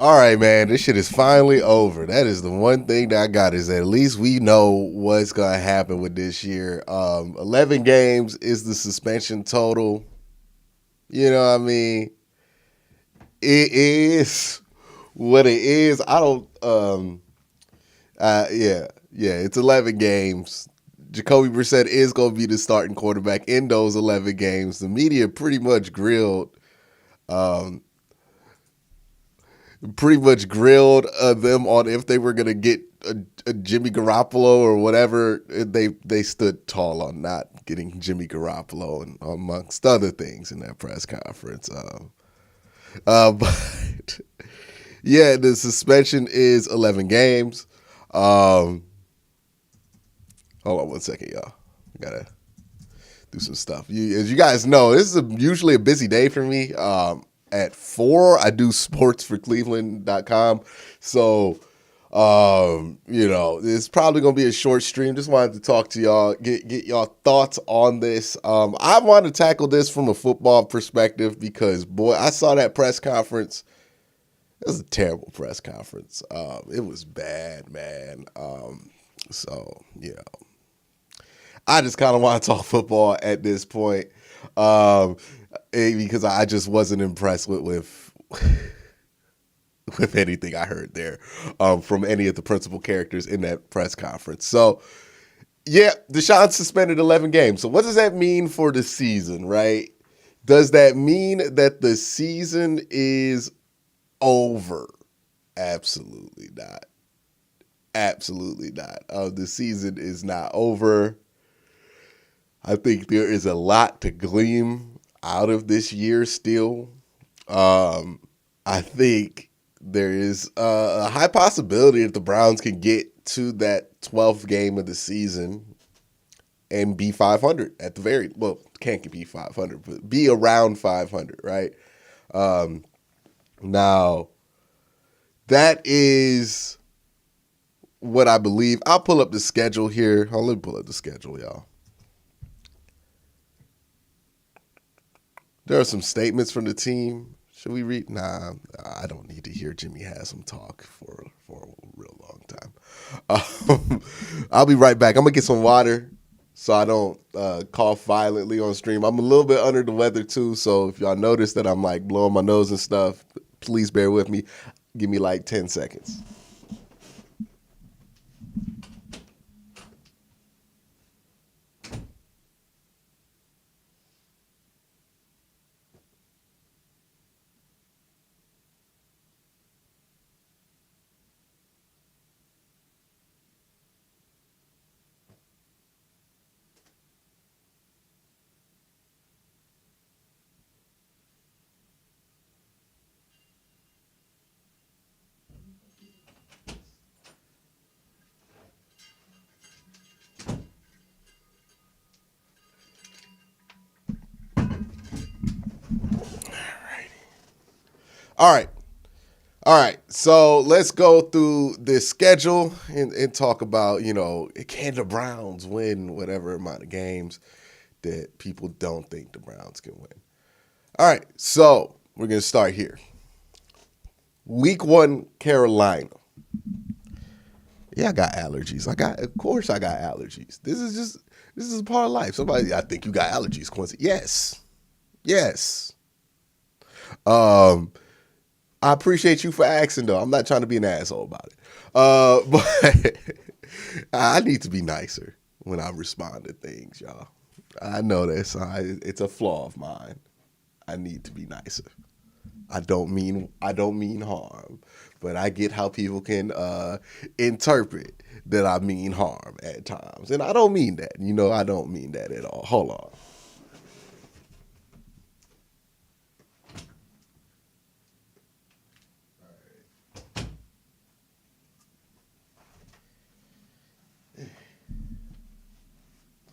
All right, man. This shit is finally over. That is the one thing that I got is that at least we know what's gonna happen with this year. 11 games is the suspension total. You know what I mean? It is what it is. I don't. Yeah. It's 11 games. Jacoby Brissett is gonna be the starting quarterback in those 11 games. The media um, pretty much grilled them on if they were gonna get a Jimmy Garoppolo or whatever. They stood tall on not getting Jimmy Garoppolo and amongst other things in that press conference. But yeah, the suspension is 11 games. Um, Hold on one second, y'all. I gotta do some stuff. As you guys know, this is usually a busy day for me. At 4, I do sports for Cleveland.com. So, it's probably going to be a short stream. Just wanted to talk to y'all, get y'all thoughts on this. I want to tackle this from a football perspective because, boy, I saw that press conference. It was a terrible press conference. It was bad, man. So, I just kind of want to talk football at this point because I just wasn't impressed with with anything I heard there from any of the principal characters in that press conference. So, yeah, Deshaun suspended 11 games. So what does that mean for the season, right? Does that mean that the season is over? Absolutely not. Absolutely not. The season is not over. I think there is a lot to glean out of this year still. I think there is a high possibility that the Browns can get to that 12th game of the season and be 500 at the can't be 500, but be around 500, right? Now, that is what I believe. I'll pull up the schedule here. Let me pull up the schedule, y'all. There are some statements from the team. Should we read? Nah, I don't need to hear Jimmy Haslam talk for a real long time. I'll be right back. I'm going to get some water so I don't cough violently on stream. I'm a little bit under the weather too, so if y'all notice that I'm like blowing my nose and stuff, please bear with me. Give me like 10 seconds. All right. All right, so let's go through this schedule and talk about, can the Browns win whatever amount of games that people don't think the Browns can win? All right, so we're going to start here. Week 1, Carolina. Yeah, I got allergies. Of course I got allergies. This is a part of life. I think you got allergies, Quincy. Yes. I appreciate you for asking, though. I'm not trying to be an asshole about it. But I need to be nicer when I respond to things, y'all. I know this. It's a flaw of mine. I need to be nicer. I don't mean harm, but I get how people can interpret that I mean harm at times, and I don't mean that. I don't mean that at all. Hold on.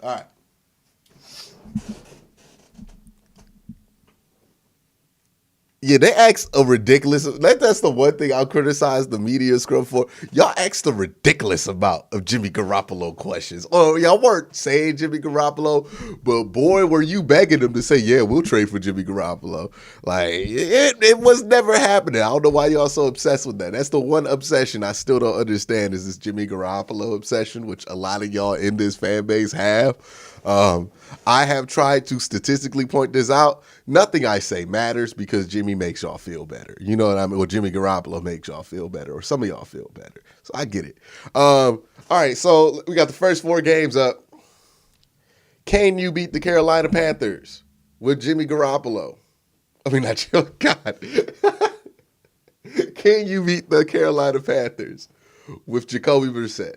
All right. Yeah, they asked a ridiculous. That's the one thing I'll criticize the media scrum for. Y'all asked a ridiculous amount of Jimmy Garoppolo questions. Oh, y'all weren't saying Jimmy Garoppolo, but boy, were you begging them to say, "Yeah, we'll trade for Jimmy Garoppolo." Like it was never happening. I don't know why y'all so obsessed with that. That's the one obsession I still don't understand is this Jimmy Garoppolo obsession, which a lot of y'all in this fan base have. I have tried to statistically point this out. Nothing I say matters because Jimmy makes y'all feel better. You know what I mean? Well, Jimmy Garoppolo makes y'all feel better, or some of y'all feel better. So I get it. All right, so we got the first 4 games up. Can you beat the Carolina Panthers with Jimmy Garoppolo? I mean, not your God. Can you beat the Carolina Panthers with Jacoby Brissett?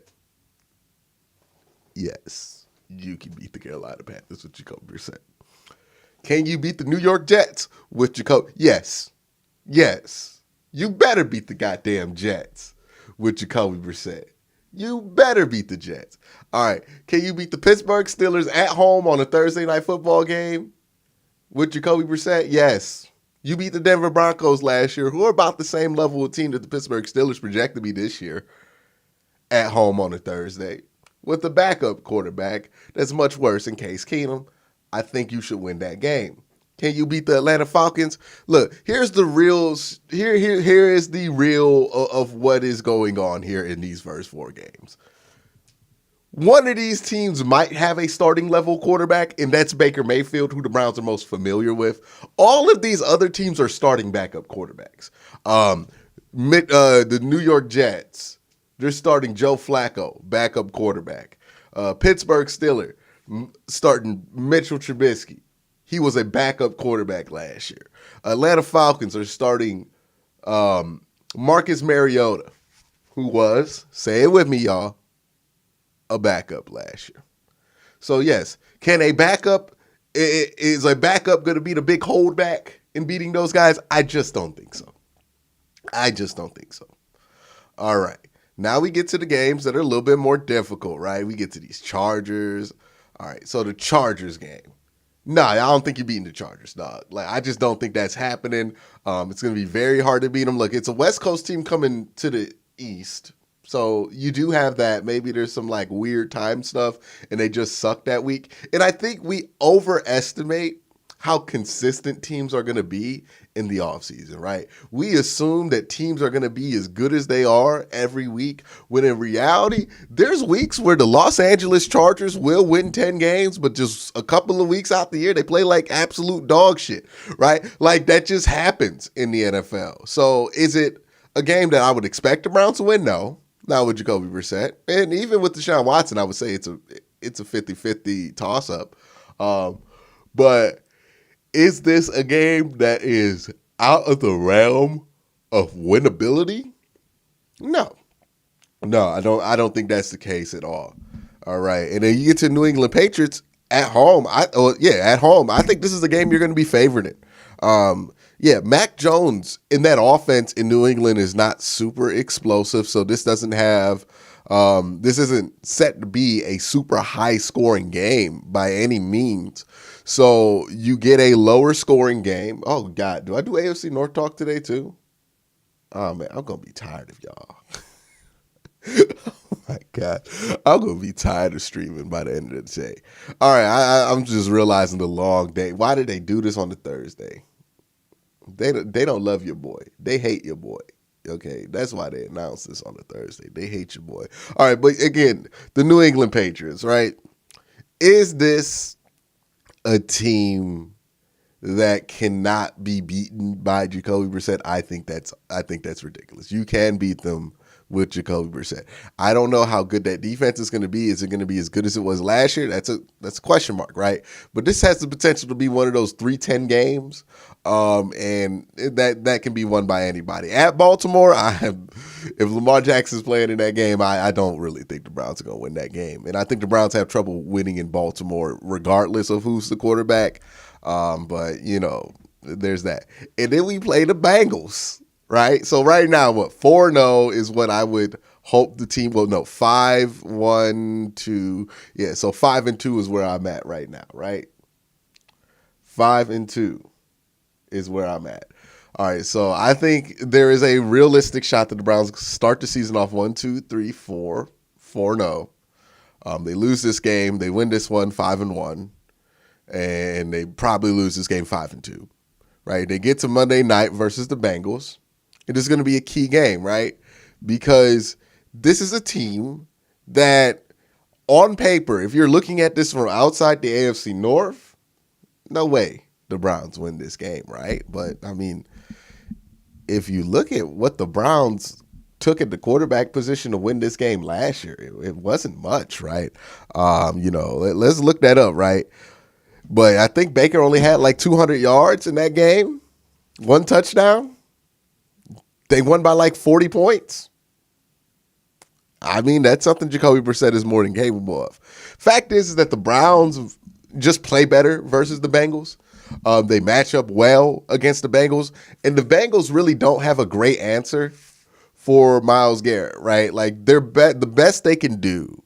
Yes, you can beat the Carolina Panthers with Jacoby Brissett. Can you beat the New York Jets with Jacoby? Yes. Yes. You better beat the goddamn Jets with Jacoby Brissett. You better beat the Jets. All right. Can you beat the Pittsburgh Steelers at home on a Thursday night football game with Jacoby Brissett? Yes. You beat the Denver Broncos last year, who are about the same level of team that the Pittsburgh Steelers project to be this year, at home on a Thursday with the backup quarterback that's much worse in Case Keenum. I think you should win that game. Can you beat the Atlanta Falcons? Look, here's the real. Here is the real of what is going on here in these first 4 games. One of these teams might have a starting level quarterback, and that's Baker Mayfield, who the Browns are most familiar with. All of these other teams are starting backup quarterbacks. The New York Jets, they're starting Joe Flacco, backup quarterback. Pittsburgh Steelers, starting Mitchell Trubisky. He was a backup quarterback last year. Atlanta Falcons are starting Marcus Mariota, who was, say it with me, y'all, a backup last year. So, yes, is a backup going to be the big holdback in beating those guys? I just don't think so. All right. Now we get to the games that are a little bit more difficult, right? We get to these Chargers. All right, so the Chargers game. No, I don't think you're beating the Chargers, dog. Like, I just don't think that's happening. It's going to be very hard to beat them. Look, it's a West Coast team coming to the East, so you do have that. Maybe there's some, like, weird time stuff, and they just suck that week. And I think we overestimate how consistent teams are going to be in the offseason, right? We assume that teams are going to be as good as they are every week, when in reality, there's weeks where the Los Angeles Chargers will win 10 games, but just a couple of weeks out the year, they play like absolute dog shit, right? Like, that just happens in the NFL. So is it a game that I would expect the Browns to win? No. Not with Jacoby Brissett. And even with Deshaun Watson, I would say it's a 50-50 toss-up. But is this a game that is out of the realm of winnability? No, I don't think that's the case at all. All right, and then you get to New England Patriots at home. At home. I think this is a game you're going to be favored in. Mac Jones in that offense in New England is not super explosive, so this doesn't have. This isn't set to be a super high scoring game by any means. So you get a lower scoring game. Oh, God. Do I do AFC North talk today, too? Oh, man. I'm going to be tired of y'all. Oh, my God. I'm going to be tired of streaming by the end of the day. All right. I'm just realizing the long day. Why did they do this on the Thursday? They don't love your boy. They hate your boy. Okay, that's why they announced this on the Thursday. They hate your boy. All right, but again, the New England Patriots, right? Is this a team that cannot be beaten by Jacoby Brissett? I think that's ridiculous. You can beat them with Jacoby Brissett. I don't know how good that defense is going to be. Is it going to be as good as it was last year? That's a question mark, right? But this has the potential to be one of those 3-10 games, and that can be won by anybody. At Baltimore, if Lamar Jackson's playing in that game, I don't really think the Browns are going to win that game. And I think the Browns have trouble winning in Baltimore regardless of who's the quarterback. But, there's that. And then we play the Bengals. Right? So right now, 4-0 is what I would hope the team will know. 5-1-2. Yeah, so 5-2 is where I'm at right now, right? 5-2 is where I'm at. All right, so I think there is a realistic shot that the Browns start the season off 4-0. They lose this game, they win this one 5-1, and they probably lose this game 5-2. Right? They get to Monday night versus the Bengals. It is going to be a key game, right? Because this is a team that, on paper, if you're looking at this from outside the AFC North, no way the Browns win this game, right? But, I mean, if you look at what the Browns took at the quarterback position to win this game last year, it wasn't much, right? Let's look that up, right? But I think Baker only had like 200 yards in that game, 1 touchdown. They won by like 40 points. I mean, that's something Jacoby Brissett is more than capable of. Fact is that the Browns just play better versus the Bengals. They match up well against the Bengals, and the Bengals really don't have a great answer for Myles Garrett, right? Like the best they can do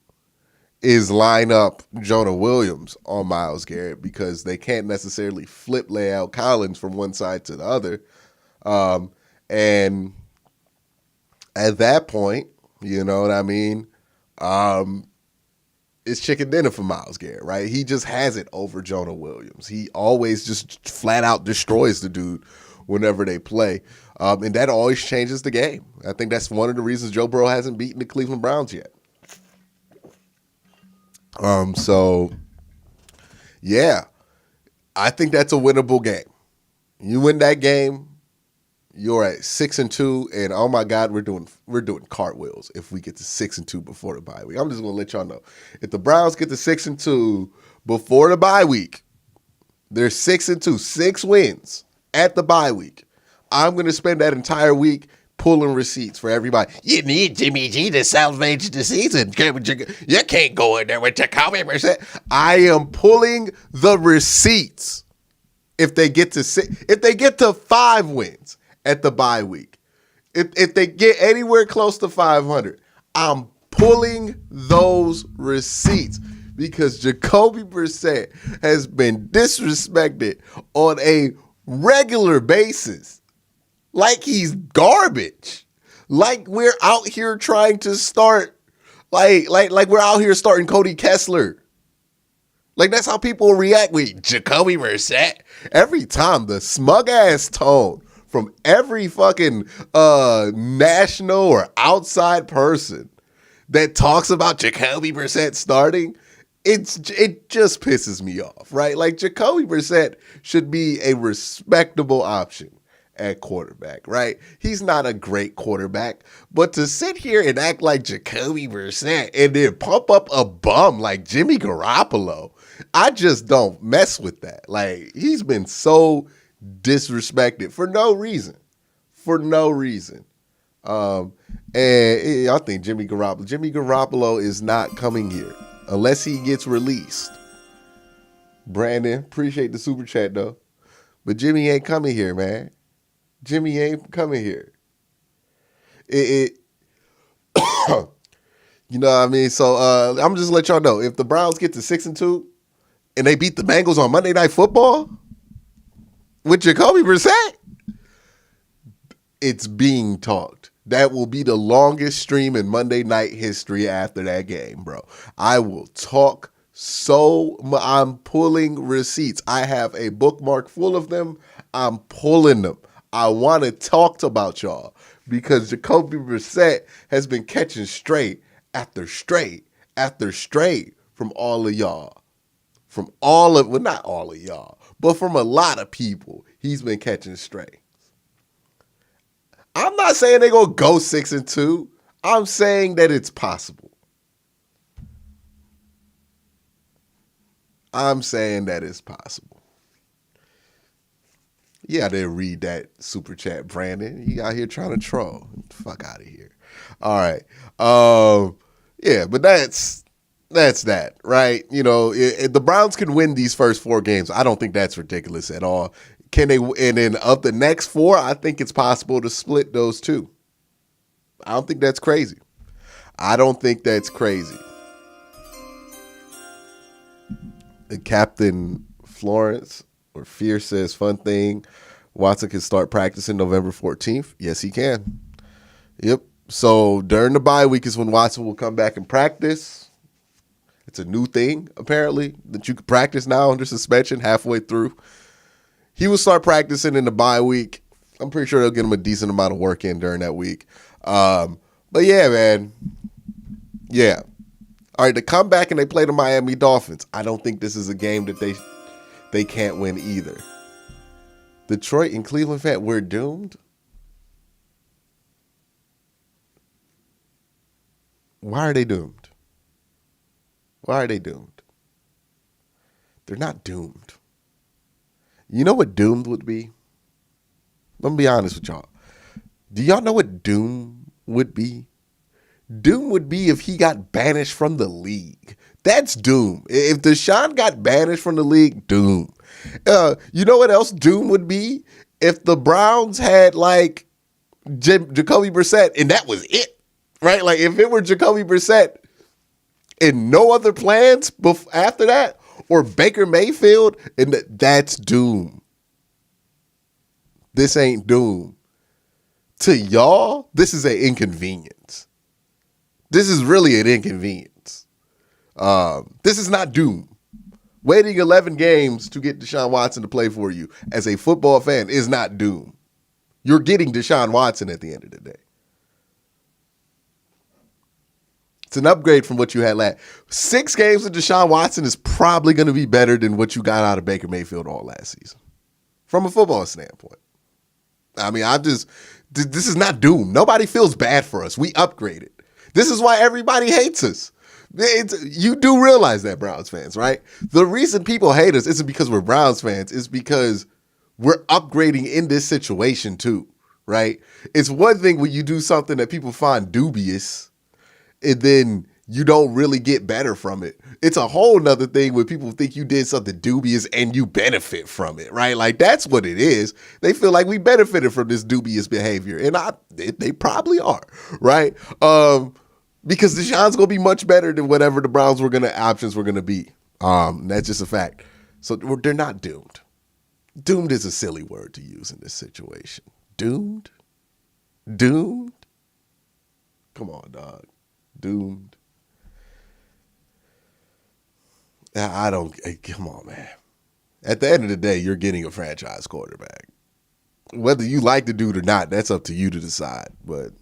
is line up Jonah Williams on Myles Garrett because they can't necessarily flip layout Collins from one side to the other. And at that point, you know what I mean? It's chicken dinner for Myles Garrett, right? He just has it over Jonah Williams. He always just flat out destroys the dude whenever they play. And that always changes the game. I think that's one of the reasons Joe Burrow hasn't beaten the Cleveland Browns yet. So yeah, I think that's a winnable game. You win that game, you're at 6-2, and oh my God, we're doing cartwheels if we get to 6-2 before the bye week. I'm just gonna let y'all know. If the Browns get to 6-2 before the bye week, they're 6-2, 6 wins at the bye week. I'm gonna spend that entire week pulling receipts for everybody. You need Jimmy G to salvage the season. You can't go in there with Jacoby Brissett. I am pulling the receipts if they get to 5 wins at the bye week. If they get anywhere close to 500, I'm pulling those receipts because Jacoby Brissett has been disrespected on a regular basis. Like he's garbage. Like we're out here trying to start, like we're out here starting Cody Kessler. Like that's how people react with Jacoby Brissett. Every time the smug ass tone from every fucking national or outside person that talks about Jacoby Brissett starting, it just pisses me off, right? Like Jacoby Brissett should be a respectable option at quarterback, right? He's not a great quarterback, but to sit here and act like Jacoby Brissett and then pump up a bum like Jimmy Garoppolo, I just don't mess with that. Like he's been so disrespected for no reason. And I think Jimmy Garoppolo is not coming here unless he gets released. Brandon, appreciate the super chat though, but Jimmy ain't coming here, man. Jimmy ain't coming here. You know what I mean? So I'm just let y'all know, if the Browns get to 6-2 and they beat the Bengals on Monday Night Football with Jacoby Brissett, it's being talked. That will be the longest stream in Monday night history after that game, bro. I will talk I'm pulling receipts. I have a bookmark full of them. I'm pulling them. I want to talk about y'all because Jacoby Brissett has been catching straight after straight after straight from all of y'all. Not all of y'all, but from a lot of people, he's been catching straight. I'm not saying they're going to go 6-2. I'm saying that it's possible. I'm saying that it's possible. Yeah, they read that super chat, Brandon. You out here trying to troll. Get the fuck out of here. All right. Yeah, but that's that, right? You know, if the Browns can win these first 4 games, I don't think that's ridiculous at all. Can they? And then of the next 4, I think it's possible to split those 2. I don't think that's crazy. Captain Florence or Fear says, fun thing, Watson can start practicing November 14th. Yes, he can. Yep. So during the bye week is when Watson will come back and practice. It's a new thing, apparently, that you can practice now under suspension halfway through. He will start practicing in the bye week. I'm pretty sure they'll get him a decent amount of work in during that week. But yeah, man. Yeah. All right, to come back and they play the Miami Dolphins. I don't think this is a game that they can't win either. Detroit and Cleveland fans, we're doomed? Why are they doomed? Why are they doomed? They're not doomed. You know what doomed would be? Let me be honest with y'all. Do y'all know what doom would be? Doom would be if he got banished from the league. That's doom. If Deshaun got banished from the league, doom. You know what else doom would be? If the Browns had like Jacoby Brissett and that was it, right? Like if it were Jacoby Brissett and no other plans after that, or Baker Mayfield, and that's doom. This ain't doom. To y'all, this is an inconvenience. This is really an inconvenience. This is not doom. Waiting 11 games to get Deshaun Watson to play for you as a football fan is not doom. You're getting Deshaun Watson at the end of the day. It's an upgrade from what you had last. 6 games with Deshaun Watson is probably going to be better than what you got out of Baker Mayfield all last season. From a football standpoint. I mean, this is not doom. Nobody feels bad for us. We upgraded. This is why everybody hates us. You do realize that, Browns fans, right? The reason people hate us isn't because we're Browns fans. It's because we're upgrading in this situation too, right? It's one thing when you do something that people find dubious and then you don't really get better from it. It's a whole nother thing when people think you did something dubious and you benefit from it, right? Like that's what it is. They feel like we benefited from this dubious behavior, and they probably are, right? Because Deshaun's gonna be much better than whatever the Browns options were gonna be. That's just a fact. So they're not doomed. Doomed is a silly word to use in this situation. Doomed? Doomed? Come on, dog. Doomed. Come on, man. At the end of the day, you're getting a franchise quarterback. Whether you like the dude or not, that's up to you to decide. But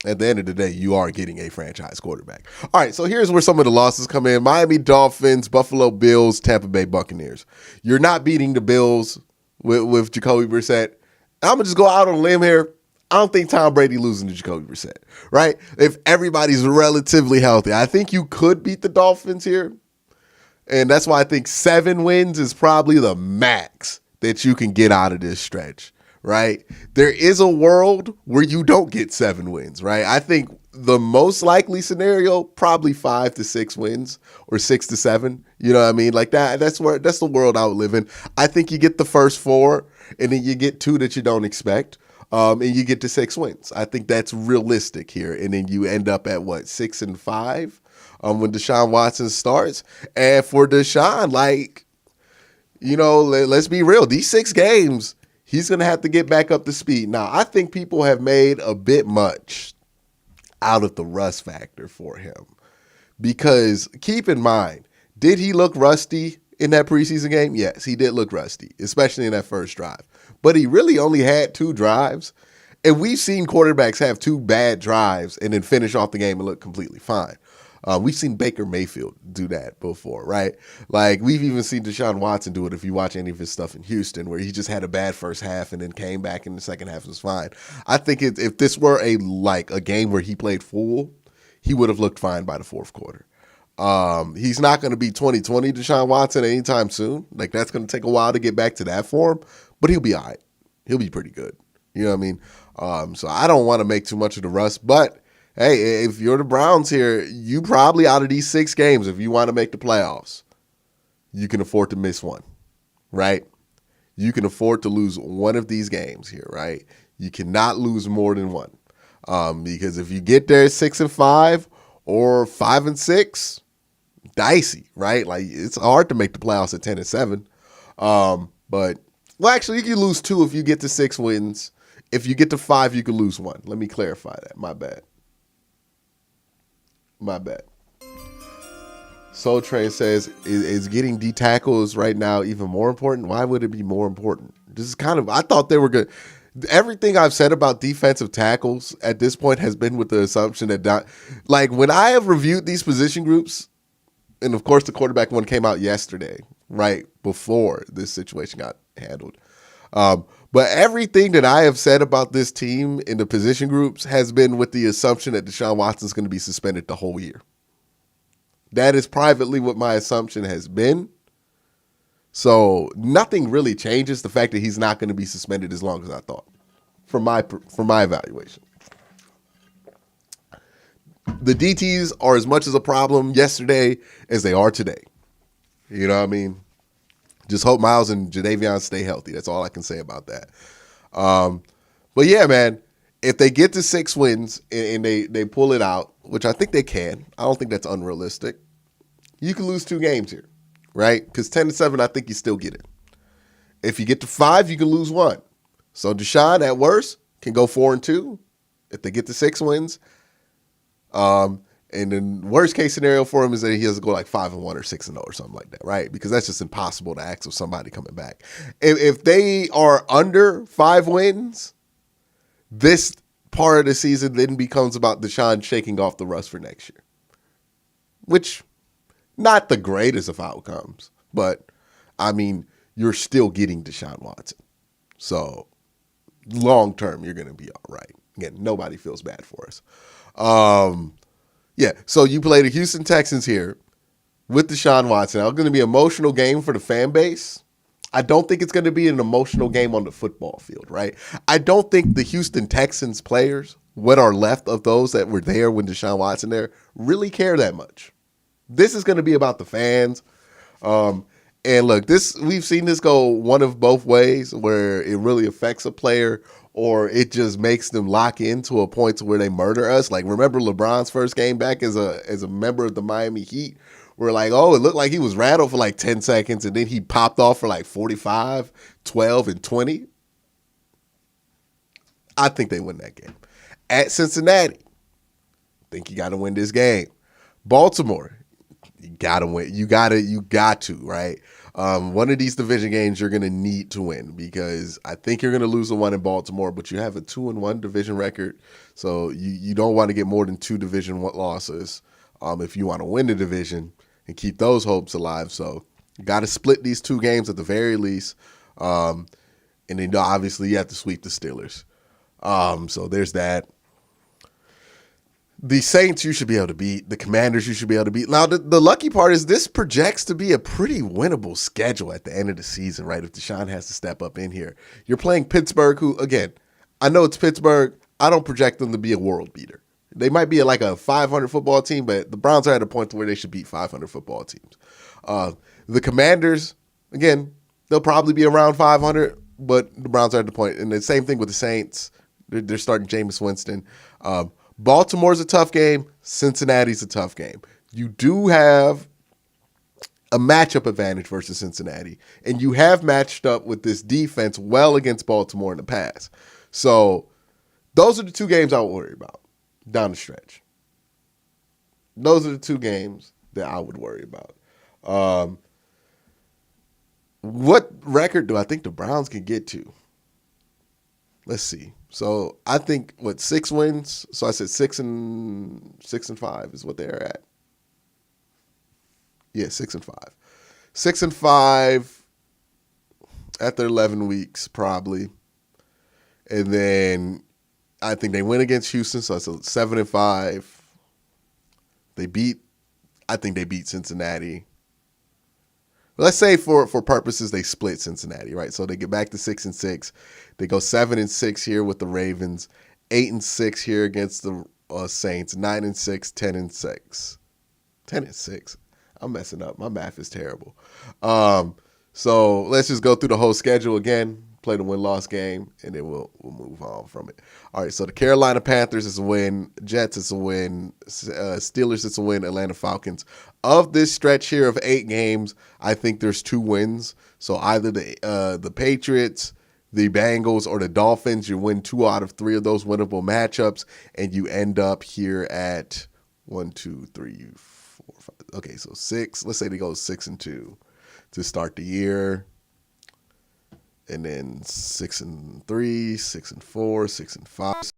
at the end of the day, you are getting a franchise quarterback. All right, so here's where some of the losses come in. Miami Dolphins, Buffalo Bills, Tampa Bay Buccaneers. You're not beating the Bills with Jacoby Brissett. I'm going to just go out on a limb here. I don't think Tom Brady losing to Jacoby Brissett, right? If everybody's relatively healthy, I think you could beat the Dolphins here. And that's why I think 7 wins is probably the max that you can get out of this stretch, right? There is a world where you don't get 7 wins, right? I think the most likely scenario, probably 5 to 6 wins or 6 to 7. You know what I mean? Like that's the world I would live in. I think you get the first 4 and then you get 2 that you don't expect. And you get to 6 wins. I think that's realistic here. And then you end up at 6 and 5 when Deshaun Watson starts. And for Deshaun, let's be real. These 6 games, he's going to have to get back up to speed. Now, I think people have made a bit much out of the rust factor for him. Because keep in mind, did he look rusty in that preseason game? Yes, he did look rusty, especially in that first drive. But he really only had 2 drives. And we've seen quarterbacks have 2 bad drives and then finish off the game and look completely fine. We've seen Baker Mayfield do that before, right? Like, we've even seen Deshaun Watson do it if you watch any of his stuff in Houston, where he just had a bad first half and then came back in the second half and was fine. I think if this were a game where he played full, he would have looked fine by the fourth quarter. He's not going to be 2020 Deshaun Watson anytime soon. Like, that's going to take a while to get back to that form, but he'll be all right. He'll be pretty good. You know what I mean? So I don't want to make too much of the rust, but hey, if you're the Browns here, you probably out of these 6 games, if you want to make the playoffs, you can afford to miss one, right? You can afford to lose one of these games here, right? You cannot lose more than one. Because if you get there 6 and 5 or 5 and 6, dicey, right? Like, it's hard to make the playoffs at 10 and 7. But Well, actually, you can lose 2 if you get to 6 wins. If you get to 5, you can lose 1. Let me clarify that. My bad. Soul Train says, is getting D tackles right now even more important? Why would it be more important? This is kind of, I thought they were good. Everything I've said about defensive tackles at this point has been with the assumption that, like, when I have reviewed these position groups, and of course the quarterback one came out yesterday, right before this situation got handled. But everything that I have said about this team in the position groups has been with the assumption that Deshaun Watson is going to be suspended the whole year. That is privately what my assumption has been. So nothing really changes. The fact that he's not going to be suspended as long as I thought, from my evaluation. The DTs are as much as a problem yesterday as they are today. You know what I mean? Just hope Miles and Jadeveon stay healthy. That's all I can say about that. But yeah, man, if they get to 6 wins and they pull it out, which I think they can, I don't think that's unrealistic. You can lose 2 games here, right? Because 10-7, I think you still get it. If you get to 5, you can lose 1. So Deshaun, at worst, can go 4-2 if they get to 6 wins. And the worst case scenario for him is that he has to go like 5-1 or 6-0 or something like that, right? Because that's just impossible to ask of somebody coming back. If they are under 5 wins, this part of the season then becomes about Deshaun shaking off the rust for next year, which not the greatest of outcomes, but I mean, you're still getting Deshaun Watson. So long term, you're going to be all right. Again, nobody feels bad for us. Yeah, so you play the Houston Texans here with Deshaun Watson. It's going to be an emotional game for the fan base. I don't think it's going to be an emotional game on the football field, right? I don't think the Houston Texans players, what are left of those that were there when Deshaun Watson there, really care that much. This is going to be about the fans. And look, we've seen this go one of both ways, where it really affects a player or it just makes them lock into a point to where they murder us. Like, remember LeBron's first game back as a member of the Miami Heat? We're like, oh, it looked like he was rattled for like 10 seconds, and then he popped off for like 45, 12, and 20. I think they win that game. At Cincinnati, I think you got to win this game. Baltimore, you got to win. You got to, right? One of these division games you're going to need to win, because I think you're going to lose the one in Baltimore, but you have a 2-1 division record, so you don't want to get more than 2 division losses if you want to win the division and keep those hopes alive. So you got to split these 2 games at the very least, and then obviously you have to sweep the Steelers. So there's that. The Saints you should be able to beat. The Commanders you should be able to beat. Now, the lucky part is this projects to be a pretty winnable schedule at the end of the season, right? If Deshaun has to step up in here. You're playing Pittsburgh, who, again, I know it's Pittsburgh. I don't project them to be a world beater. They might be like a 500 football team, but the Browns are at a point to where they should beat 500 football teams. The Commanders, again, they'll probably be around 500, but the Browns are at the point. And the same thing with the Saints. They're starting Jameis Winston. Baltimore's a tough game. Cincinnati's a tough game. You do have a matchup advantage versus Cincinnati, and you have matched up with this defense well against Baltimore in the past. So those are the 2 games I would worry about down the stretch. Those are the 2 games that I would worry about. What record do I think the Browns can get to? Let's see. So I think 6 wins. So I said 6-5 is what they're at. Yeah, 6-5. 6-5 at their 11 weeks probably, and then I think they win against Houston. So it's 7-5. I think they beat Cincinnati. Let's say for purposes they split Cincinnati, right? So they get back to 6-6. They go 7-6 here with the Ravens, 8-6 here against the Saints, 9-6, 10-6. 10-6. I'm messing up. My math is terrible. So let's just go through the whole schedule again. play the win-loss game, and then we'll move on from it. All right, so the Carolina Panthers is a win. Jets is a win. Steelers is a win. Atlanta Falcons. Of this stretch here of 8 games, I think there's 2 wins. So either the Patriots, the Bengals, or the Dolphins, you win 2 out of 3 of those winnable matchups, and you end up here at 1, 2, 3, 4, 5. Okay, so 6. Let's say they go 6-2 to start the year. And then 6-3, 6-4, 6-5.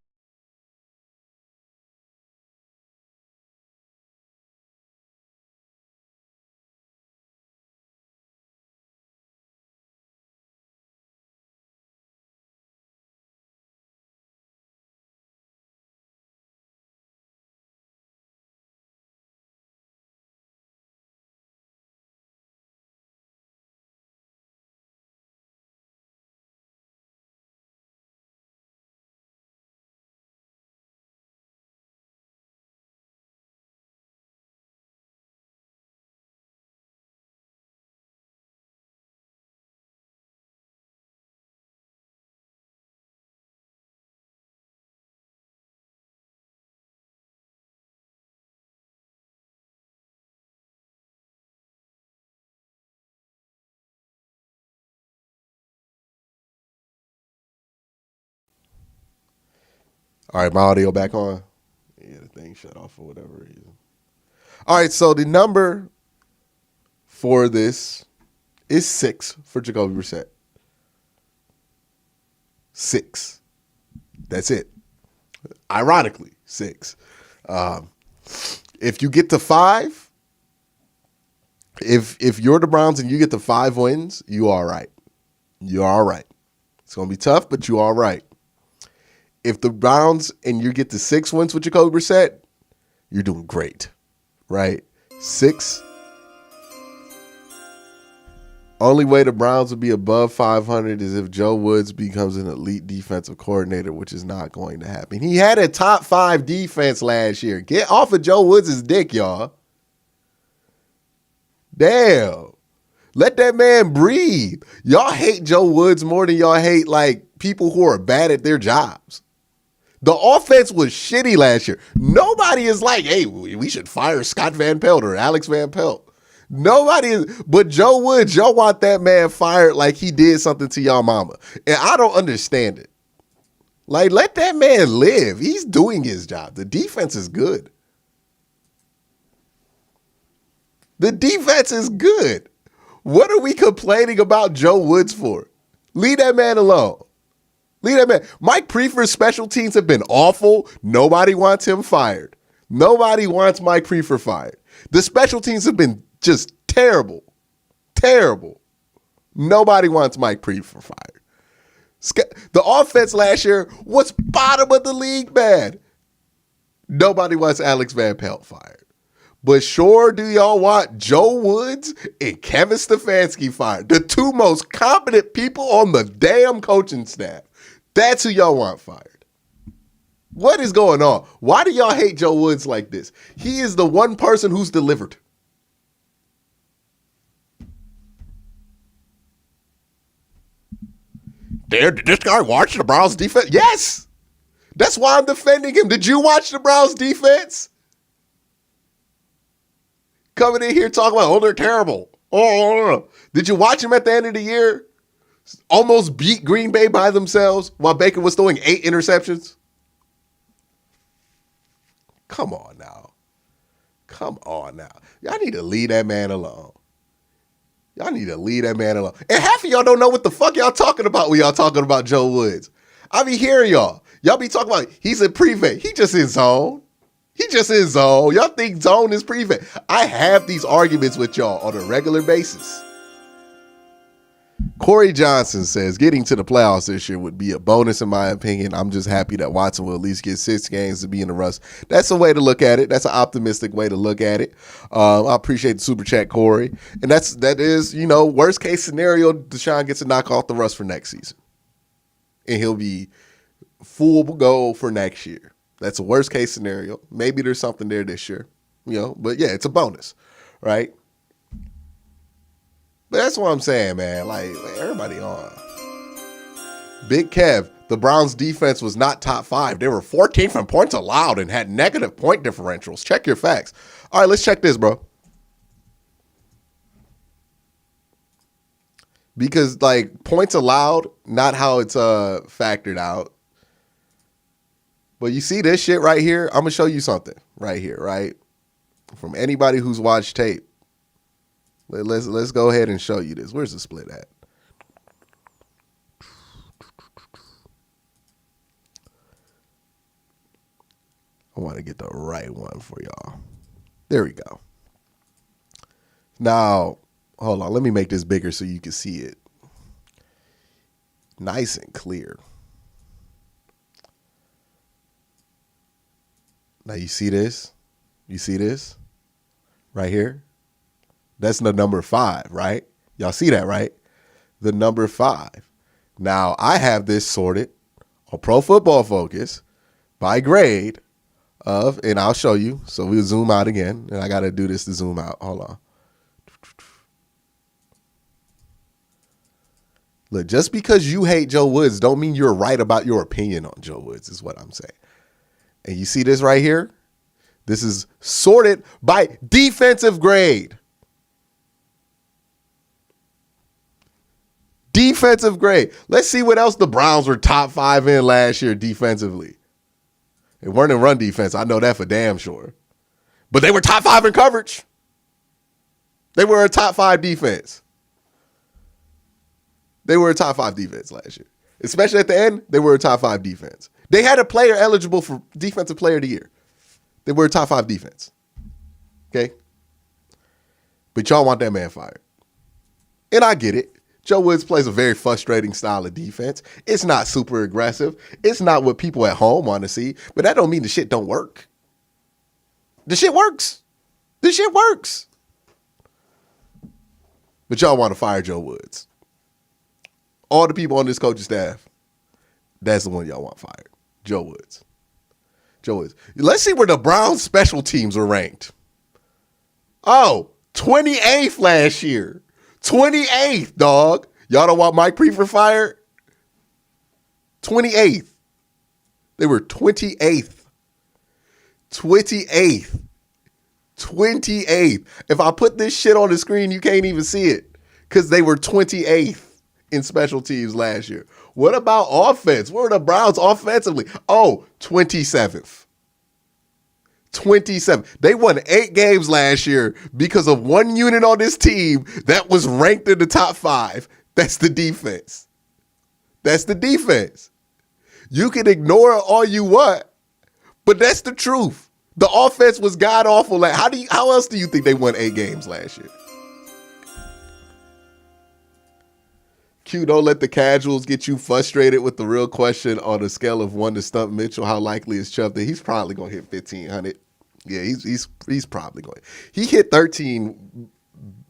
All right, my audio back on. Yeah, the thing shut off for whatever reason. All right, so the number for this is 6 for Jacoby Brissett. 6. That's it. Ironically, 6. If you get to 5, if you're the Browns and you get to 5 wins, you all right. You're all right. It's going to be tough, but you're all right. If the Browns and you get to 6 wins with Jacoby Brissett, you're doing great, right? 6. Only way the Browns would be above 500 is if Joe Woods becomes an elite defensive coordinator, which is not going to happen. He had a top 5 defense last year. Get off of Joe Woods' dick, y'all. Damn. Let that man breathe. Y'all hate Joe Woods more than y'all hate, like, people who are bad at their jobs. The offense was shitty last year. Nobody is like, hey, we should fire Scott Van Pelt or Alex Van Pelt. Nobody is, but Joe Woods, y'all want that man fired like he did something to y'all mama. And I don't understand it. Like, let that man live. He's doing his job. The defense is good. The defense is good. What are we complaining about Joe Woods for? Leave that man alone. Leave that man. Mike Prefer's special teams have been awful. Nobody wants him fired. Nobody wants Mike Prefer fired. The special teams have been just terrible. Terrible. Nobody wants Mike Prefer fired. The offense last year was bottom of the league bad. Nobody wants Alex Van Pelt fired. But sure do y'all want Joe Woods and Kevin Stefanski fired. The 2 most competent people on the damn coaching staff. That's who y'all want fired. What is going on? Why do y'all hate Joe Woods like this? He is the one person who's delivered. Did this guy watch the Browns defense? Yes. That's why I'm defending him. Did you watch the Browns defense? Coming in here talking about, they're terrible. Oh, did you watch him at the end of the year? Almost beat Green Bay by themselves while Baker was throwing 8 interceptions. Come on now. Come on now. Y'all need to leave that man alone. Y'all need to leave that man alone. And half of y'all don't know what the fuck y'all talking about when y'all talking about Joe Woods. I be hearing y'all. Y'all be talking about he's in prevent. He just in zone. He just in zone. Y'all think zone is prevent. I have these arguments with y'all on a regular basis. Corey Johnson says, getting to the playoffs this year would be a bonus in my opinion. I'm just happy that Watson will at least get 6 games to be in the rush. That's a way to look at it. That's an optimistic way to look at it. I appreciate the super chat, Corey. And that is, worst case scenario, Deshaun gets a knock off the rust for next season. And he'll be full go for next year. That's a worst case scenario. Maybe there's something there this year, but yeah, it's a bonus, right? But that's what I'm saying, man. Like everybody on. Big Kev, the Browns defense was not top 5. They were 14th in points allowed and had negative point differentials. Check your facts. All right, let's check this, bro. Because, like, points allowed, not how it's factored out. But you see this shit right here? I'm going to show you something right here, right? From anybody who's watched tape. Let's go ahead and show you this. Where's the split at? I want to get the right one for y'all. There we go. Now, hold on. Let me make this bigger so you can see it. Nice and clear. Now, you see this? You see this? Right here? That's the number 5, right? Y'all see that, right? The number 5. Now, I have this sorted on Pro Football Focus by grade of, and I'll show you. So we'll zoom out again. And I got to do this to zoom out. Hold on. Look, just because you hate Joe Woods don't mean you're right about your opinion on Joe Woods is what I'm saying. And you see this right here? This is sorted by defensive grade. Defensive grade. Let's see what else the Browns were top 5 in last year defensively. They weren't in run defense. I know that for damn sure. But they were top 5 in coverage. They were a top 5 defense. They were a top 5 defense last year. Especially at the end, they were a top 5 defense. They had a player eligible for Defensive Player of the Year. They were a top 5 defense. Okay? But y'all want that man fired. And I get it. Joe Woods plays a very frustrating style of defense. It's not super aggressive. It's not what people at home want to see. But that don't mean the shit don't work. The shit works. The shit works. But y'all want to fire Joe Woods. All the people on this coaching staff, that's the one y'all want fired. Joe Woods. Joe Woods. Let's see where the Browns special teams are ranked. Oh, 28th last year. 28th, dog. Y'all don't want Mike Prefer fired? 28th. They were 28th. 28th. 28th. If I put this shit on the screen, you can't even see it because they were 28th in special teams last year. What about offense? Where were the Browns offensively? Oh, 27th. 27. They won 8 games last year because of one unit on this team that was ranked in the top 5. That's the defense. That's the defense. You can ignore it all you want, but that's the truth. The offense was god awful. Like, how else do you think they won 8 games last year? Q, don't let the casuals get you frustrated with the real question. On a scale of 1 to stump Mitchell, how likely is Chubb that he's probably going to hit 1,500? Yeah, he's probably going. He hit 13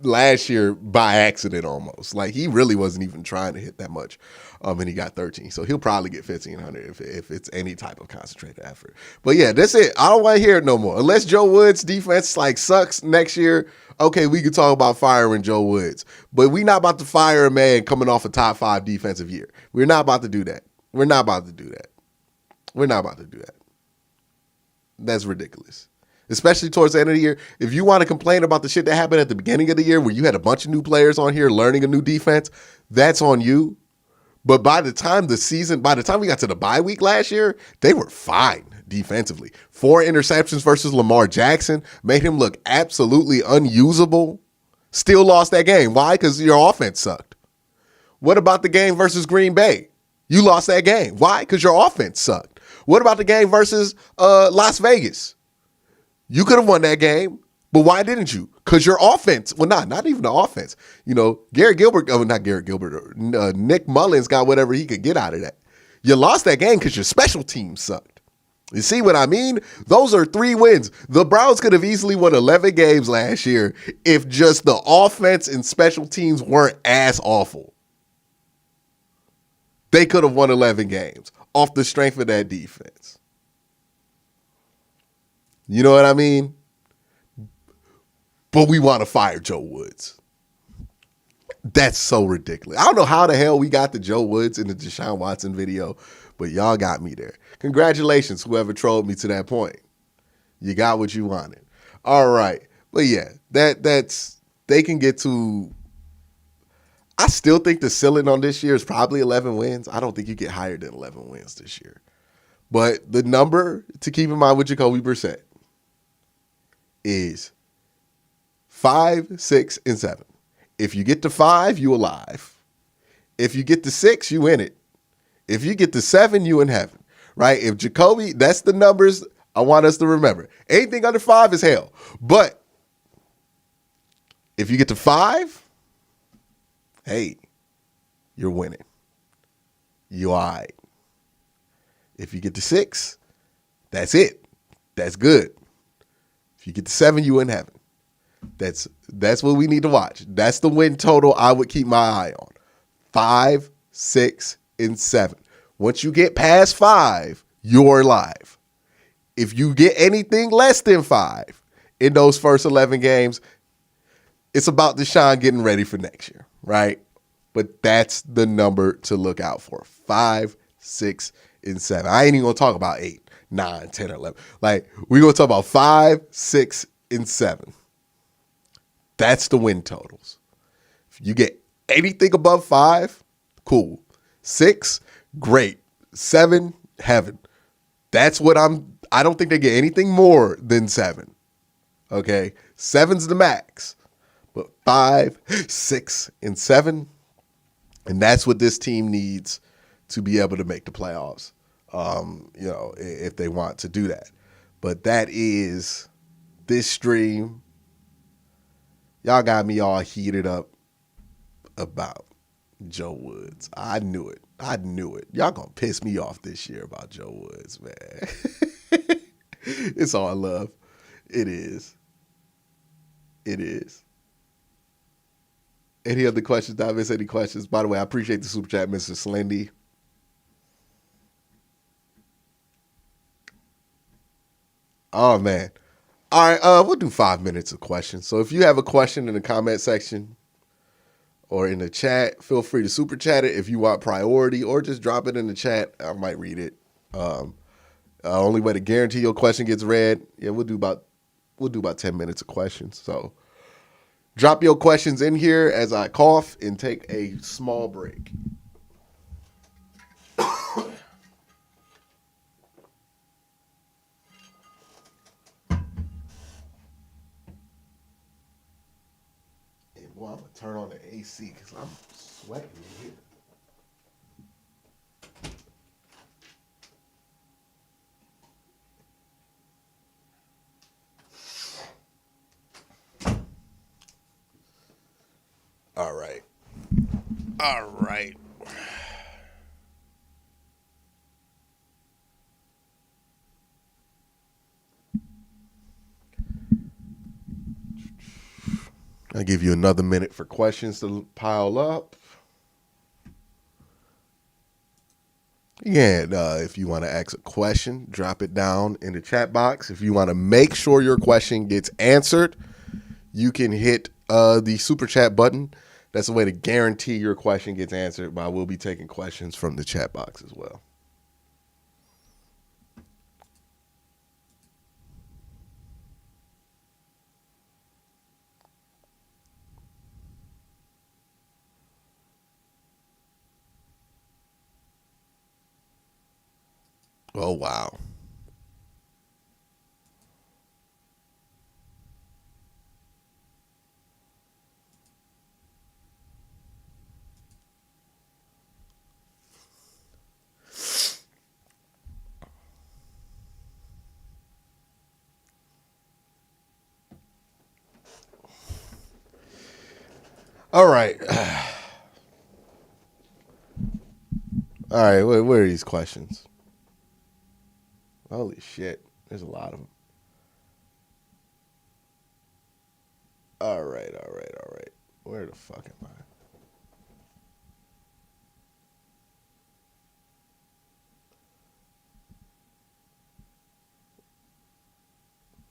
last year by accident almost. Like, he really wasn't even trying to hit that much, and he got 13. So he'll probably get 1,500 if it's any type of concentrated effort. But yeah, that's it. I don't want to hear it no more. Unless Joe Woods' defense like sucks next year, okay, we could talk about firing Joe Woods. But we're not about to fire a man coming off a top 5 defensive year. We're not about to do that. We're not about to do that. We're not about to do that. That's ridiculous. Especially towards the end of the year. If you want to complain about the shit that happened at the beginning of the year where you had a bunch of new players on here learning a new defense, that's on you. But by the time we got to the bye week last year, they were fine defensively. 4 interceptions versus Lamar Jackson made him look absolutely unusable. Still lost that game. Why? Because your offense sucked. What about the game versus Green Bay? You lost that game. Why? Because your offense sucked. What about the game versus Las Vegas? You could have won that game, but why didn't you? Because your offense, well, not even the offense. You know, Nick Mullins got whatever he could get out of that. You lost that game because your special team sucked. You see what I mean? Those are 3 wins. The Browns could have easily won 11 games last year if just the offense and special teams weren't as awful. They could have won 11 games off the strength of that defense. You know what I mean? But we want to fire Joe Woods. That's so ridiculous. I don't know how the hell we got the Joe Woods and the Deshaun Watson video, but y'all got me there. Congratulations, whoever trolled me to that point. You got what you wanted. All right. But yeah, that's they can get to. I still think the ceiling on this year is probably 11 wins. I don't think you get higher than 11 wins this year. But the number to keep in mind with Jacoby Brissett is 5, 6, and 7. If you get to 5, you alive. If you get to 6, you in it. If you get to 7, you in heaven. Right? If Jacoby, that's the numbers I want us to remember. Anything under 5 is hell. But if you get to 5, hey, you're winning. You all right. If you get to 6, that's it. That's good. If you get to 7, you in heaven. That's what we need to watch. That's the win total I would keep my eye on. 5, 6, and 7. Once you get past 5, you're live. If you get anything less than 5 in those first 11 games, it's about Deshaun getting ready for next year, right? But that's the number to look out for. 5, 6, and 7. I ain't even going to talk about 8, 9, 10, 11. Like, we're going to talk about 5, 6, and 7. That's the win totals. If you get anything above 5, cool. 6, great. 7, heaven. That's what I don't think they get anything more than 7. Okay? 7's the max. But 5, 6, and 7, and that's what this team needs to be able to make the playoffs, if they want to do that. But that is this stream. Y'all got me all heated up about Joe Woods. I knew it. Y'all gonna piss me off this year about Joe Woods, man. It's all love. It is. Any other questions? Did I miss any questions? By the way, I appreciate the super chat, Mr. Slendy. Oh, man. All right, we'll do 5 minutes of questions. So if you have a question in the comment section or in the chat, feel free to super chat it if you want priority, or just drop it in the chat. I might read it. Only way to guarantee your question gets read, we'll do about 10 minutes of questions. So drop your questions in here as I cough and take a small break. Well, I'm going to turn on the AC because I'm sweating in here. All right. I'll give you another minute for questions to pile up. Yeah, if you want to ask a question, drop it down in the chat box. If you want to make sure your question gets answered, you can hit the super chat button. That's a way to guarantee your question gets answered, but I will be taking questions from the chat box as well. Oh, wow. All right. All right, where are these questions? Holy shit. There's a lot of them. All right. Where the fuck am I?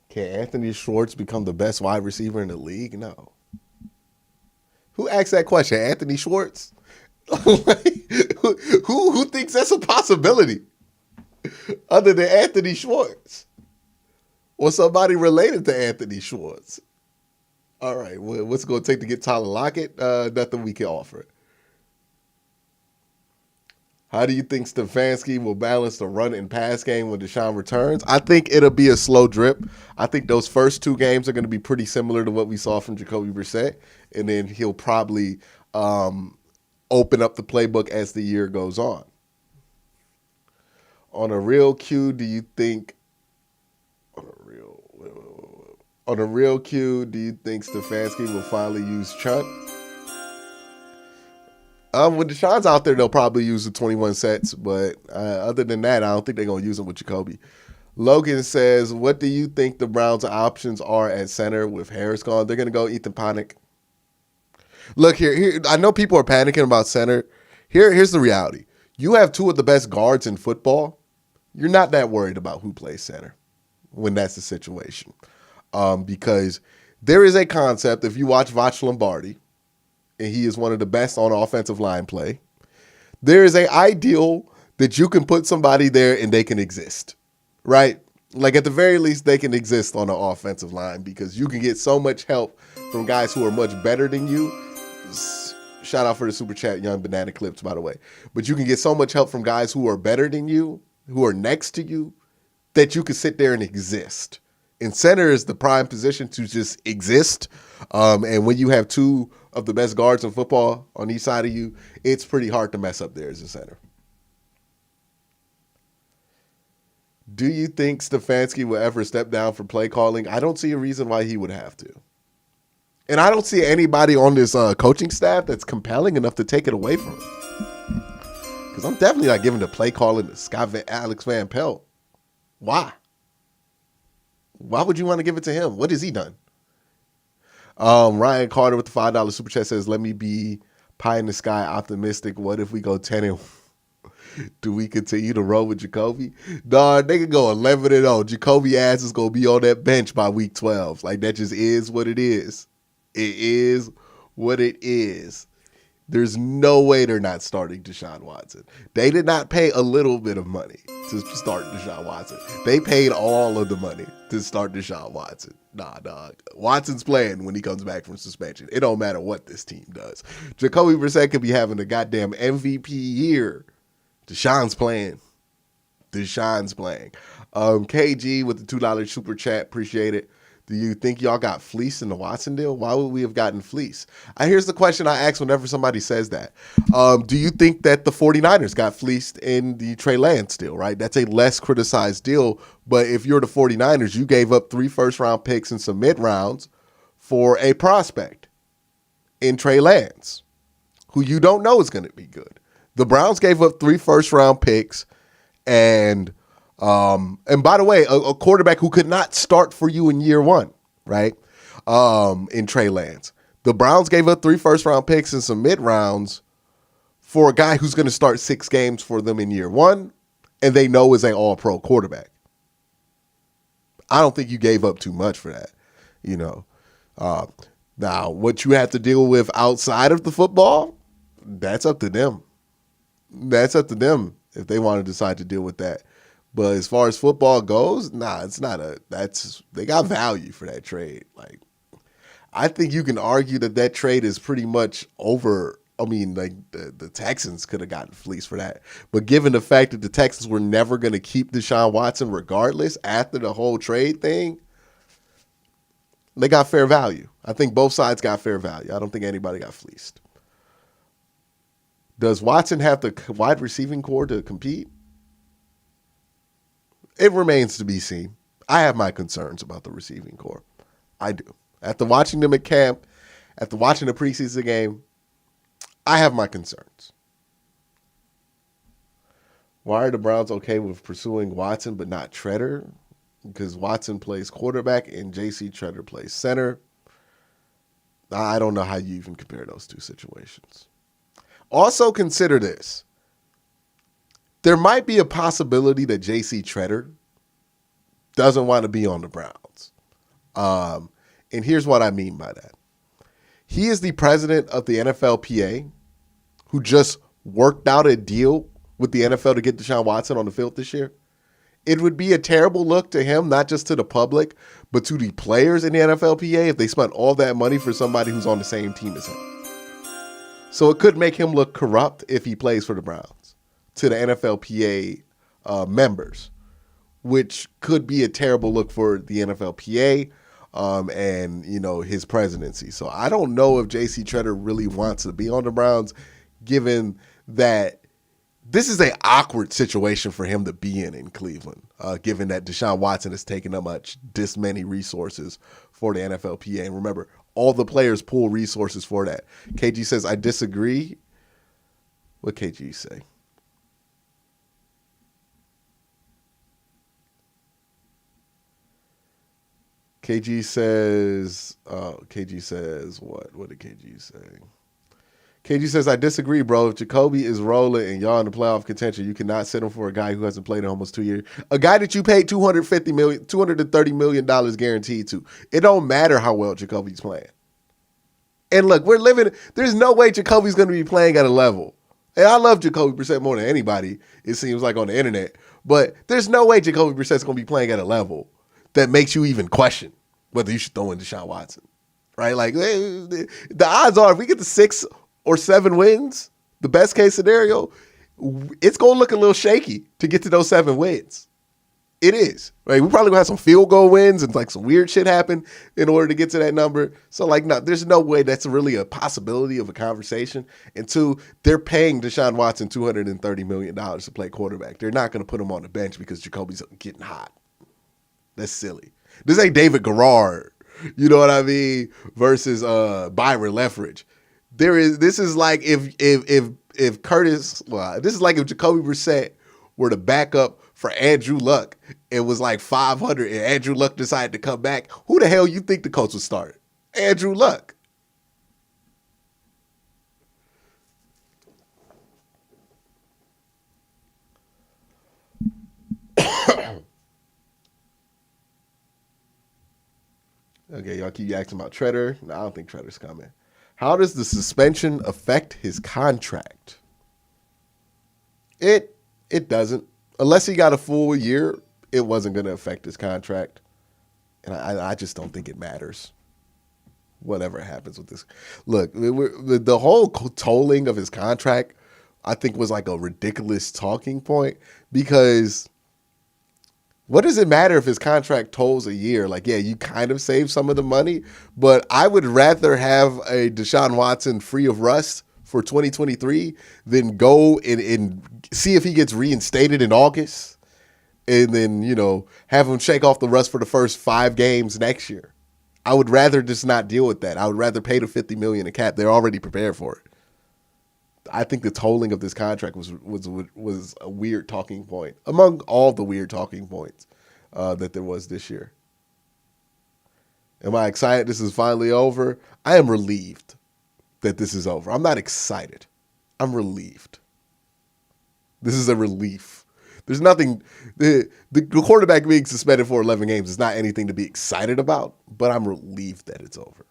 Can Anthony Schwartz become the best wide receiver in the league? No. Who asked that question? Anthony Schwartz? Like, who thinks that's a possibility other than Anthony Schwartz or somebody related to Anthony Schwartz? All right, what's it going to take to get Tyler Lockett? Nothing we can offer. How do you think Stefanski will balance the run and pass game when Deshaun returns? I think it'll be a slow drip. I think those first two games are going to be pretty similar to what we saw from Jacoby Brissett, and then he'll probably open up the playbook as the year goes on. On a real cue, do you think Stefanski will finally use Chunt? When Deshaun's out there, they'll probably use the 21 sets, but other than that, I don't think they're going to use them with Jacoby. Logan says, what do you think the Browns' options are at center with Harris gone? They're going to go Ethan Ponick. Look, here. I know people are panicking about center. Here's the reality. You have two of the best guards in football. You're not that worried about who plays center when that's the situation. Because there is a concept, if you watch Vach Lombardi, and he is one of the best on offensive line play, there is an ideal that you can put somebody there and they can exist, right? Like at the very least, they can exist on the offensive line because you can get so much help from guys who are much better than you. Shout out for the super chat, Young Banana Clips, by the way. But you can get so much help from guys who are better than you, who are next to you, that you can sit there and exist. And center is the prime position to just exist. And when you have two of the best guards in football on each side of you, it's pretty hard to mess up there as a center. Do you think Stefanski will ever step down for play calling? I don't see a reason why he would have to. And I don't see anybody on this coaching staff that's compelling enough to take it away from him. Because I'm definitely not giving the play calling to Alex Van Pelt. Why? Why would you want to give it to him? What has he done? Ryan Carter with the $5 super chat says, let me be pie in the sky optimistic. What if we go 10-1? Do we continue to roll with Jacoby? Dog, they could go 11-0. Jacoby ass is going to be on that bench by week 12. Like, that just is what it is. It is what it is. There's no way they're not starting Deshaun Watson. They did not pay a little bit of money to start Deshaun Watson. They paid all of the money to start Deshaun Watson. Nah, dog. Watson's playing when he comes back from suspension. It don't matter what this team does. Jacoby Brissett could be having a goddamn MVP year. Deshaun's playing. KG with the $2 super chat. Appreciate it. Do you think y'all got fleeced in the Watson deal? Why would we have gotten fleeced? Here's the question I ask whenever somebody says that. Do you think that the 49ers got fleeced in the Trey Lance deal, right? That's a less criticized deal. But if you're the 49ers, you gave up 3 first-round picks and some mid-rounds for a prospect in Trey Lance, who you don't know is going to be good. The Browns gave up 3 first-round picks and by the way, a quarterback who could not start for you in year one, right? In Trey Lance. The Browns gave up 3 first-round picks and some mid-rounds for a guy who's going to start 6 games for them in year one, and they know is an all-pro quarterback. I don't think you gave up too much for that, you know. Now, what you have to deal with outside of the football, that's up to them. That's up to them if they want to decide to deal with that. But as far as football goes, it's not they got value for that trade. Like, I think you can argue that trade is pretty much over. I mean, like the Texans could have gotten fleeced for that. But given the fact that the Texans were never going to keep Deshaun Watson regardless after the whole trade thing, they got fair value. I think both sides got fair value. I don't think anybody got fleeced. Does Watson have the wide receiving core to compete? It remains to be seen. I have my concerns about the receiving core. I do. After watching them at camp, after watching the preseason game, I have my concerns. Why are the Browns okay with pursuing Watson but not Treader? Because Watson plays quarterback and J.C. Treader plays center. I don't know how you even compare those two situations. Also consider this. There might be a possibility that J.C. Treader doesn't want to be on the Browns. And here's what I mean by that. He is the president of the NFLPA, who just worked out a deal with the NFL to get Deshaun Watson on the field this year. It would be a terrible look to him, not just to the public, but to the players in the NFLPA if they spent all that money for somebody who's on the same team as him. So it could make him look corrupt if he plays for the Browns to the NFLPA members, which could be a terrible look for the NFLPA and, his presidency. So I don't know if J.C. Treader really wants to be on the Browns, given that this is an awkward situation for him to be in Cleveland, given that Deshaun Watson has taken up this many resources for the NFLPA. And remember, all the players pool resources for that. KG says, I disagree. What KG say? KG says what? What did KG say? KG says, I disagree, bro. If Jacoby is rolling and y'all in the playoff contention, you cannot sit him for a guy who hasn't played in almost 2 years. A guy that you paid $230 million guaranteed to. It don't matter how well Jacoby's playing. And look, there's no way Jacoby's going to be playing at a level. And I love Jacoby Brissett more than anybody, it seems like, on the internet. But there's no way Jacoby Brissett's going to be playing at a level that makes you even question whether you should throw in Deshaun Watson. Right? Like, the odds are if we get to 6 or 7 wins, the best case scenario, it's going to look a little shaky to get to those 7 wins. It is. Right? We probably going to have some field goal wins and like some weird shit happen in order to get to that number. So no, there's no way that's really a possibility of a conversation. And 2, they're paying Deshaun Watson $230 million to play quarterback. They're not going to put him on the bench because Jacoby's getting hot. That's silly. This ain't David Garrard, you know what I mean, versus Byron Leftwich. This is like if Jacoby Brissett were the backup for Andrew Luck, it was like 500 and Andrew Luck decided to come back. Who the hell you think the coach would start? Andrew Luck. Okay, y'all keep asking about Treader. No, I don't think Treader's coming. How does the suspension affect his contract? It doesn't. Unless he got a full year, it wasn't going to affect his contract. And I just don't think it matters. Whatever happens with this. Look, the whole tolling of his contract, I think, was like a ridiculous talking point because what does it matter if his contract tolls a year? Like, yeah, you kind of save some of the money, but I would rather have a Deshaun Watson free of rust for 2023 than go and see if he gets reinstated in August and then, have him shake off the rust for the first 5 games next year. I would rather just not deal with that. I would rather pay the $50 million a cap. They're already prepared for it. I think the tolling of this contract was a weird talking point among all the weird talking points that there was this year. Am I excited this is finally over? I am relieved that this is over. I'm not excited. I'm relieved. This is a relief. There's nothing. The quarterback being suspended for 11 games is not anything to be excited about, but I'm relieved that it's over.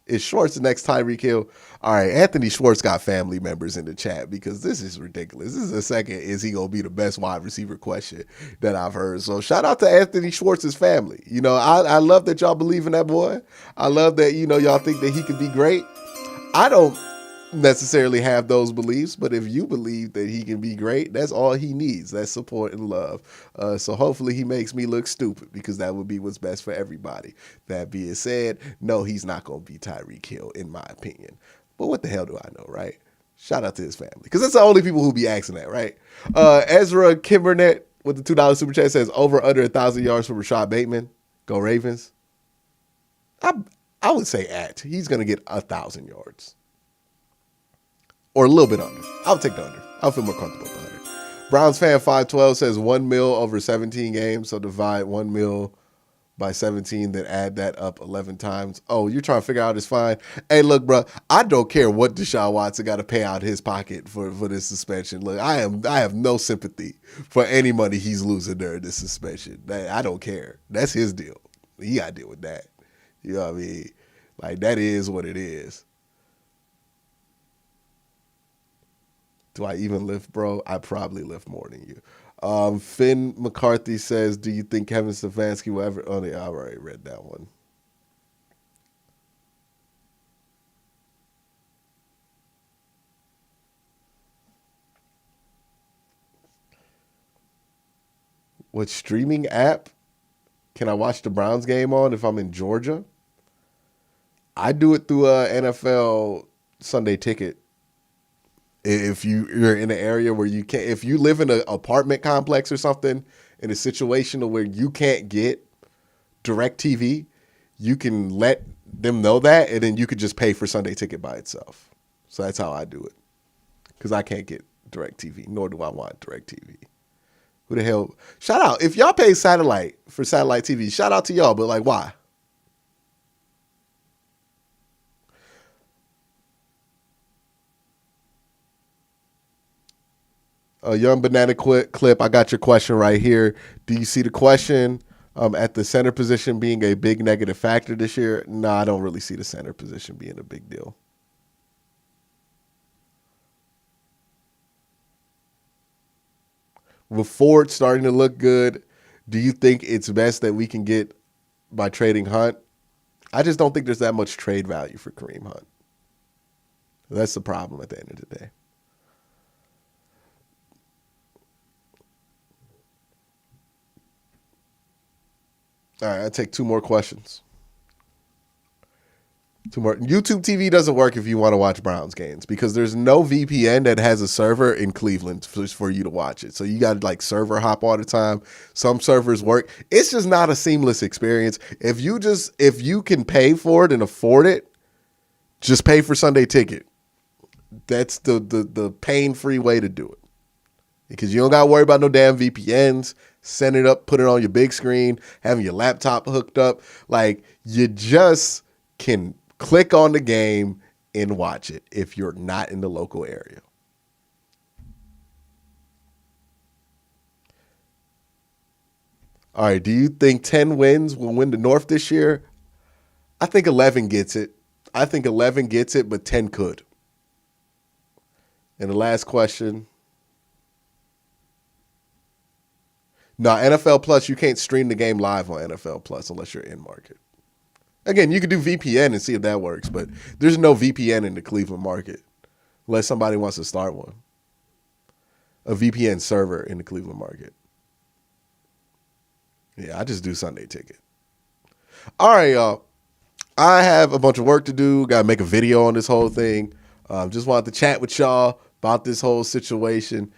Is Schwartz the next Tyreek Hill? All right, Anthony Schwartz got family members in the chat because this is ridiculous. This is the second is he going to be the best wide receiver question that I've heard. So shout out to Anthony Schwartz's family. I love that y'all believe in that boy. I love that, y'all think that he could be great. I don't necessarily have those beliefs, but if you believe that he can be great, that's all he needs. That's support and love. So hopefully he makes me look stupid because that would be what's best for everybody. That being said, no, he's not going to be Tyreek Hill in my opinion. But what the hell do I know, right? Shout out to his family because that's the only people who be asking that, right? Ezra Kimbernet with the $2 super chat says over under 1,000 yards for Rashad Bateman. Go Ravens. I would say he's going to get 1,000 yards. Or a little bit under. I'll take the under. I'll feel more comfortable with the under. Browns fan 512 says 1 mil over 17 games. So divide 1 mil by 17, then add that up 11 times. Oh, you're trying to figure out his fine. Hey, look, bro, I don't care what Deshaun Watson got to pay out his pocket for this suspension. Look, I have no sympathy for any money he's losing during this suspension. I don't care. That's his deal. He got to deal with that. You know what I mean? Like, that is what it is. Do I even lift, bro? I probably lift more than you. Finn McCarthy says, do you think Kevin Stefanski will ever... Oh, yeah, I already read that one. What streaming app can I watch the Browns game on if I'm in Georgia? I do it through a NFL Sunday Ticket. If you're in an area where you can't, if you live in an apartment complex or something, in a situation where you can't get direct TV, you can let them know that, and then you could just pay for Sunday Ticket by itself. So that's how I do it, because I can't get direct TV, nor do I want direct TV. Who the hell? Shout out. If y'all pay satellite for satellite TV, shout out to y'all, but like, why? Young Banana Clip, I got your question right here. Do you see the question at the center position being a big negative factor this year? No, I don't really see the center position being a big deal. With Ford starting to look good, do you think it's best that we can get by trading Hunt? I just don't think there's that much trade value for Kareem Hunt. That's the problem at the end of the day. All right, I'll take two more questions. Two more. YouTube TV doesn't work if you want to watch Browns games because there's no VPN that has a server in Cleveland for you to watch it. So you got to like server hop all the time. Some servers work. It's just not a seamless experience. If you can pay for it and afford it, just pay for Sunday Ticket. That's the pain-free way to do it. Because you don't got to worry about no damn VPNs. Send it up, put it on your big screen, having your laptop hooked up. Like, you just can click on the game and watch it if you're not in the local area. All right, do you think 10 wins will win the North this year? I think 11 gets it. I think 11 gets it, but 10 could. And the last question. No, NFL Plus, you can't stream the game live on NFL Plus unless you're in market. Again, you could do VPN and see if that works, but there's no VPN in the Cleveland market unless somebody wants to start one. A VPN server in the Cleveland market. Yeah, I just do Sunday Ticket. All right, y'all. I have a bunch of work to do. Got to make a video on this whole thing. Just wanted to chat with y'all about this whole situation.